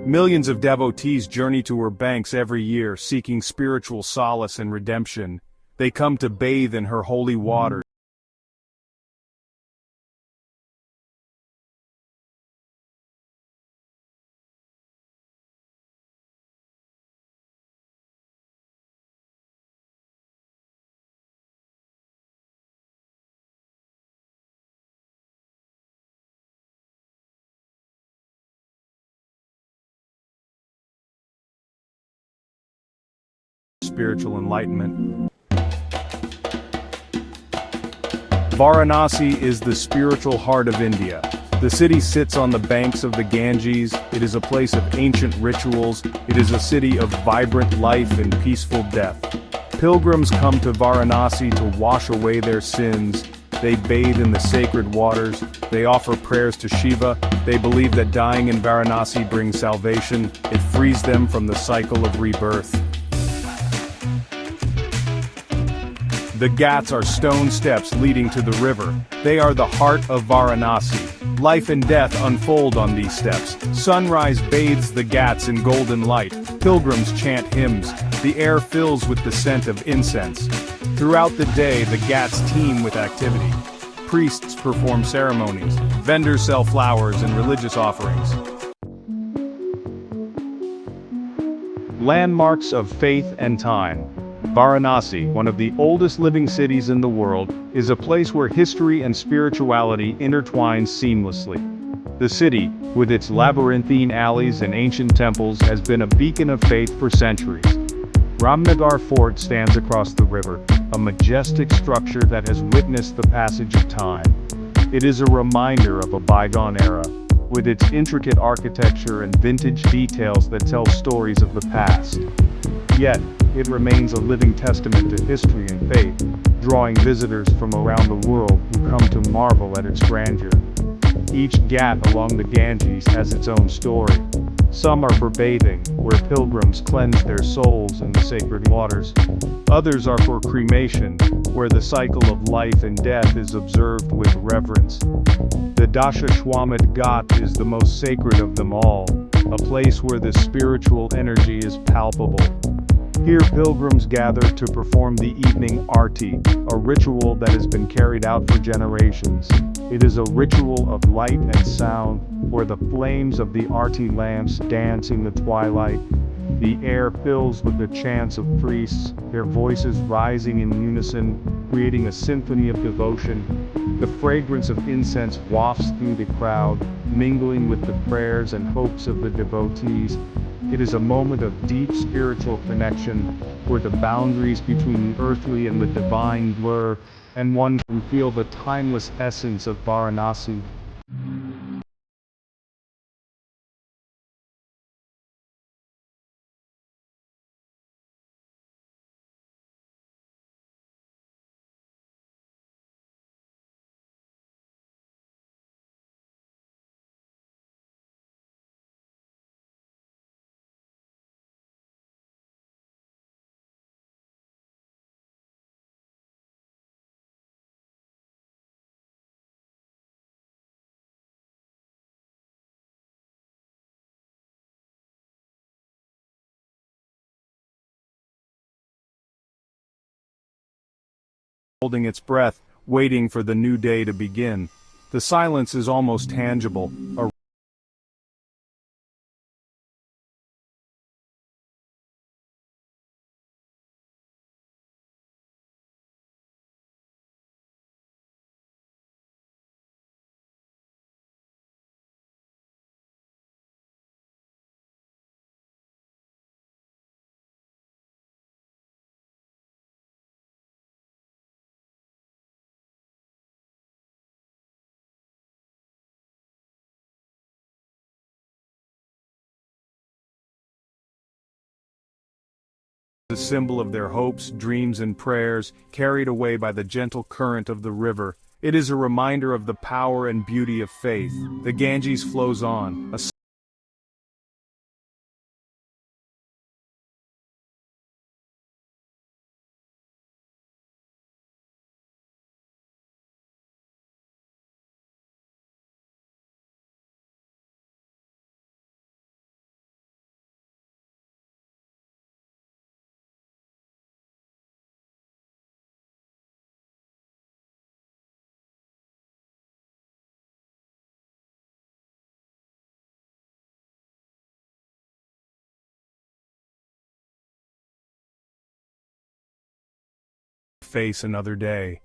Millions of devotees journey to her banks every year seeking spiritual solace and redemption. They come to bathe in her holy waters. Spiritual enlightenment. Varanasi is the spiritual heart of India. The city sits on the banks of the Ganges. It is a place of ancient rituals. It is a city of vibrant life and peaceful death. Pilgrims come to Varanasi to wash away their sins. They bathe in the sacred waters. They offer prayers to Shiva. They believe that dying in Varanasi brings salvation. It frees them from the cycle of rebirth. The Ghats are stone steps leading to the river. They are the heart of Varanasi. Life and death unfold on these steps. Sunrise bathes the Ghats in golden light. Pilgrims chant hymns. The air fills with the scent of incense. Throughout the day, the Ghats teem with activity. Priests perform ceremonies. Vendors sell flowers and religious offerings. Landmarks of faith and time. Varanasi, one of the oldest living cities in the world, is a place where history and spirituality intertwine seamlessly. The city, with its labyrinthine alleys and ancient temples, has been a beacon of faith for centuries. Ramnagar Fort stands across the river, a majestic structure that has witnessed the passage of time. It is a reminder of a bygone era, with its intricate architecture and vintage details that tell stories of the past. Yet, it remains a living testament to history and faith, drawing visitors from around the world who come to marvel at its grandeur. Each ghat along the Ganges has its own story. Some are for bathing, where pilgrims cleanse their souls in the sacred waters. Others are for cremation, where the cycle of life and death is observed with reverence. The Dashashwamedh Ghat is the most sacred of them all, a place where the spiritual energy is palpable. Here pilgrims gather to perform the evening arti, a ritual that has been carried out for generations. It is a ritual of light and sound, where the flames of the arti lamps dance in the twilight. The air fills with the chants of priests, their voices rising in unison, creating a symphony of devotion. The fragrance of incense wafts through the crowd, mingling with the prayers and hopes of the devotees. It is a moment of deep spiritual connection, where the boundaries between the earthly and the divine blur, and one can feel the timeless essence of Varanasi. Holding its breath, waiting for the new day to begin. The silence is almost tangible, a symbol of their hopes, dreams and prayers, carried away by the gentle current of the river. It is a reminder of the power and beauty of faith. The Ganges flows on, a face another day.